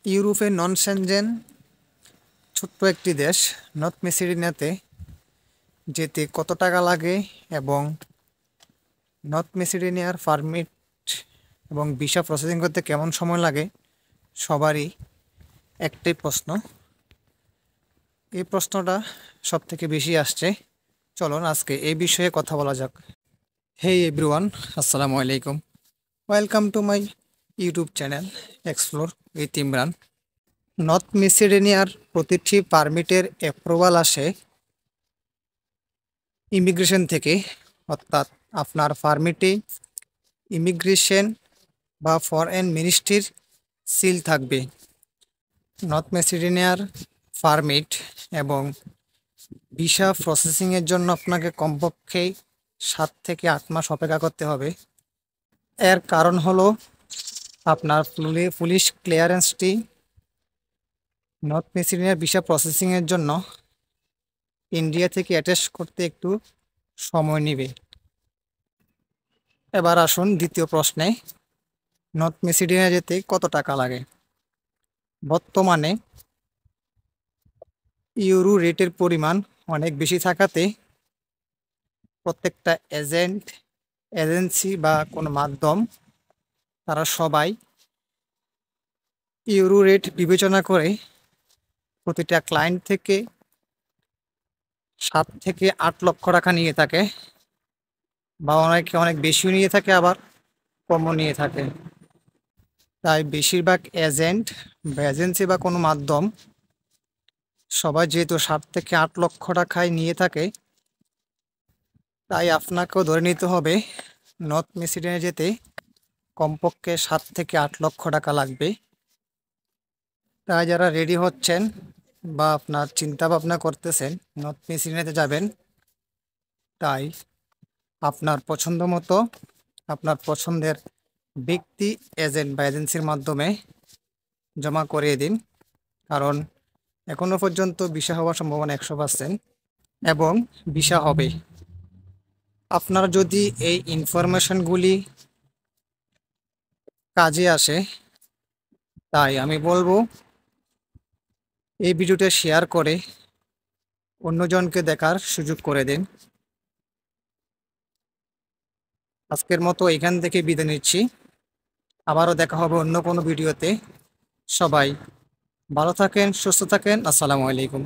ইউরোপের নন সেনজেন ছোট্ট একটি দেশ নর্থ মেসিডোনিয়াতে যেতে কত টাকা লাগে এবং নর্থ মেসিডোনিয়ার পারমিট এবং ভিসা প্রসেসিং করতে কেমন সময় লাগে সবারই একটাই প্রশ্ন। এই প্রশ্নটা সব থেকে বেশি আসছে। চলুন আজকে এই বিষয়ে কথা বলা যাক। হেই এভরিওয়ান, আসসালামু আলাইকুম। Welcome to my YouTube channel explore with Imran. North মেসিডোনিয়ার প্রতিটি পারমিটের অ্যাপ্রুভাল আসে ইমিগ্রেশন থেকে, অর্থাৎ আপনার পারমিটে ইমিগ্রেশন বা ফরেন মিনিস্ট্রির সিল থাকবে। নর্থ মেসিডোনিয়ার পারমিট এবং ভিসা প্রসেসিংয়ের জন্য আপনাকে কমপক্ষে 7 থেকে 8 মাস অপেক্ষা করতে হবে। এর কারণ হলো আপনার পুলিশ ক্লিয়ারেন্সটি নর্থ মেসিডোনিয়ার ভিসা প্রসেসিংয়ের জন্য ইন্ডিয়া থেকে অ্যাটাচ করতে একটু সময় নেবে। এবার আসুন দ্বিতীয় প্রশ্নে, নর্থ মেসিডোনিয়া যেতে কত টাকা লাগে। বর্তমানে ইউরো রেটের পরিমাণ অনেক বেশি থাকাতে প্রত্যেকটা এজেন্সি বা কোনো মাধ্যম তারা সবাই ইউরো রেট বিবেচনা করে প্রতিটা ক্লায়েন্ট থেকে 7 থেকে 8 লক্ষ টাকা নিয়ে থাকে, বা অনেকে অনেক বেশিও নিয়ে থাকে, আবার কমও নিয়ে থাকে। তাই বেশিরভাগ এজেন্সি বা কোনো মাধ্যম সবাই যেহেতু 7 থেকে 8 লক্ষ টাকায় নিয়ে থাকে, তাই আপনাকেও ধরে নিতে হবে নর্থ মেসিডোনিয়া যেতে কমপক্ষে 7 থেকে 8 লক্ষ টাকা লাগবে। তাই যারা রেডি হচ্ছেন বা আপনার চিন্তা ভাবনা করতেছেন নর্থ মেসিডোনিয়াতে যাবেন, তাই আপনার পছন্দ মতো আপনার পছন্দের ব্যক্তি এজেন্ট বা এজেন্সির মাধ্যমে জমা করিয়ে দিন, কারণ এখনো পর্যন্ত ভিসা হওয়ার সম্ভাবনা 100% এবং ভিসা হবে। আপনার যদি এই ইনফরমেশনগুলি কাজে আসে, তাই আমি বলবো এই ভিডিওটা শেয়ার করে অন্যজনকে দেখার সুযোগ করে দিন। আজকের মতো এখান থেকে বিদায় নিচ্ছি। আবারও দেখা হবে অন্য কোনো ভিডিওতে। সবাই ভালো থাকেন, সুস্থ থাকেন। আসসালামু আলাইকুম।